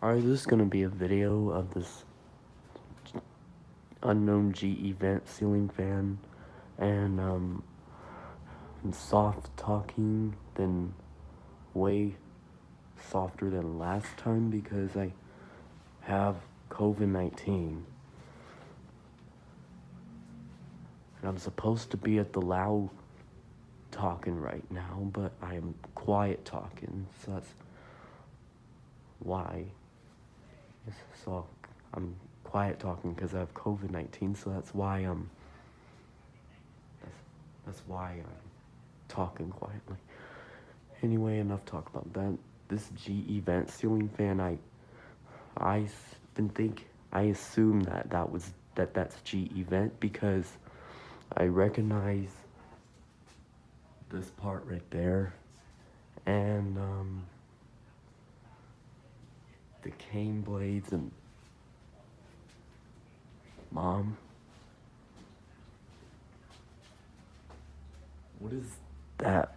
Alright, this is gonna be a video of this unknown GE vent ceiling fan, and soft talking, then way softer than last time because I have COVID-19. And I'm supposed to be at the loud talking right now, but I am quiet talking, so that's why. So I'm quiet talking because I have COVID-19, so that's why that's why I'm talking quietly. Anyway, enough talk about that. This GE vent ceiling fan, I assume that's GE vent because I recognize this part right there, and the cane blades, and Mom, what is that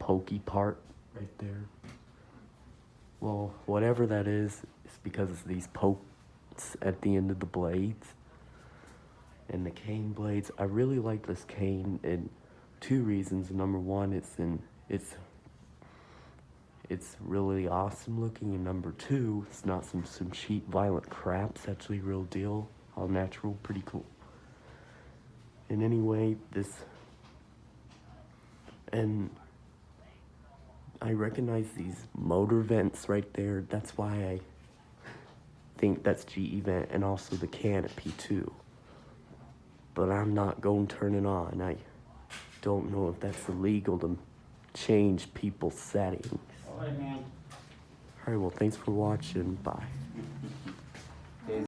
pokey part right there? Well, whatever that is, it's because it's these pokes at the end of the blades. And the cane blades, I really like this cane in two reasons. Number one, it's really awesome looking, and number two, it's not some cheap violent crap. It's actually real deal, all natural, pretty cool. And anyway, and I recognize these motor vents right there. That's why I think that's GE vent, and also the canopy too. But I'm not going to turn it on. I don't know if that's illegal to change people's settings. All right, man. Alright, well, thanks for watching. Bye.